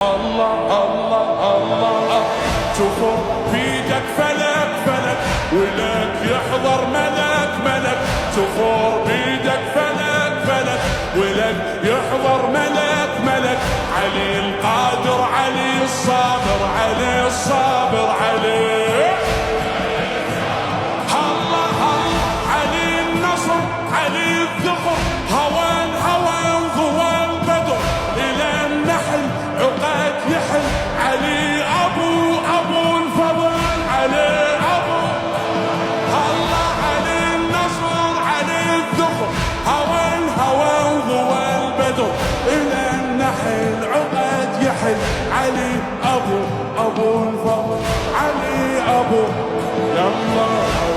الله الله الله، شوفوا بيدك فلك فلك ولك يحضر ملك ملك، شوفوا بيدك فلك فلك ولك يحضر ملك ملك، علي القادر علي الصابر علي الصابر علي الله الله، علي النصر علي الذخر، هوان هوان ضوى البدر إلى النحل عقد يحل، علي أبو الفضل علي أبو الله، علي النصر علي الذخر، هوان هوان ضوى البدر إلى النحل عقد يحل، علي أبو الفضل علي أبو يلا